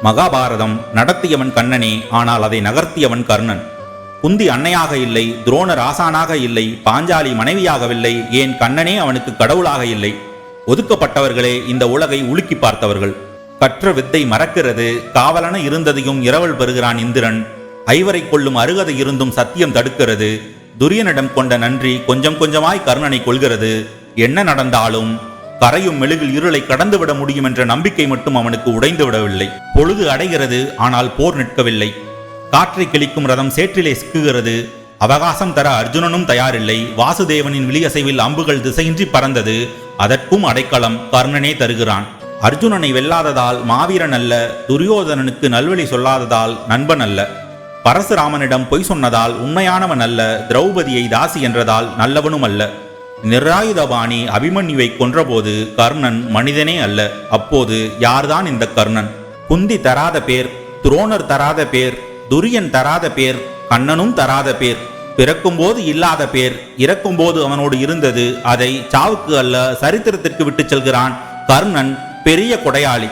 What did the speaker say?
மகாபாரதம் நடத்தியவன் கண்ணனே, ஆனால் அதை நகர்த்தியவன் கர்ணன். குந்தி அன்னையாக இல்லை, துரோணர் ஆசானாக இல்லை, பாஞ்சாலி மனைவியாகவில்லை, ஏன் கண்ணனே அவனுக்கு கடவுளாக இல்லை. ஒதுக்கப்பட்டவர்களே இந்த உலகை உலுக்கி பார்த்தவர்கள். கற்ற வித்தை மறக்கிறது, காவலன இருந்ததையும் இரவல் பெறுகிறான் இந்திரன். ஐவரை கொள்ளும் அருகதை இருந்தும் சத்தியம் தடுக்கிறது. துரியனிடம் கொண்ட நன்றி கொஞ்சம் கொஞ்சமாய் கர்ணனை கொள்கிறது. என்ன நடந்தாலும் கரையும் மெழுகில் இருளை கடந்துவிட முடியும் என்ற நம்பிக்கை மட்டும் அவனுக்கு உடைந்து விடவில்லை. பொழுது அடைகிறது, ஆனால் போர் நிற்கவில்லை. காற்றை கிழிக்கும் ரதம் சேற்றிலே சிக்குகிறது. அவகாசம் தர அர்ஜுனனும் தயாரில்லை. வாசுதேவனின் விழியசைவில் அம்புகள் திசையின்றி பறந்தது. அதற்கும் அடைக்கலம் கர்ணனே தருகிறான். அர்ஜுனனை வெல்லாததால் மாவீரன் அல்ல, துரியோதனனுக்கு நல்வழி சொல்லாததால் நண்பன் அல்ல, பரசுராமனிடம் பொய் சொன்னதால் உண்மையானவன் அல்ல, திரௌபதியை தாசி என்றதால் நல்லவனும் அல்ல. நிராயுதபாணி அபிமன்யுவை கொன்றபோது கர்ணன் மனிதனே அல்ல. அப்போது யார்தான் இந்த கர்ணன்? குந்தி தராத பேர், துரோணர் தராத பேர், துரியன் தராத பேர், கண்ணனும் தராத பேர். பிறக்கும்போது இல்லாத பேர், இறக்கும்போது அவனோடு இருந்தது. அதை சாவுக்கு அல்ல சரித்திரத்திற்கு விட்டு செல்கிறான் கர்ணன், பெரிய கொடையாளி.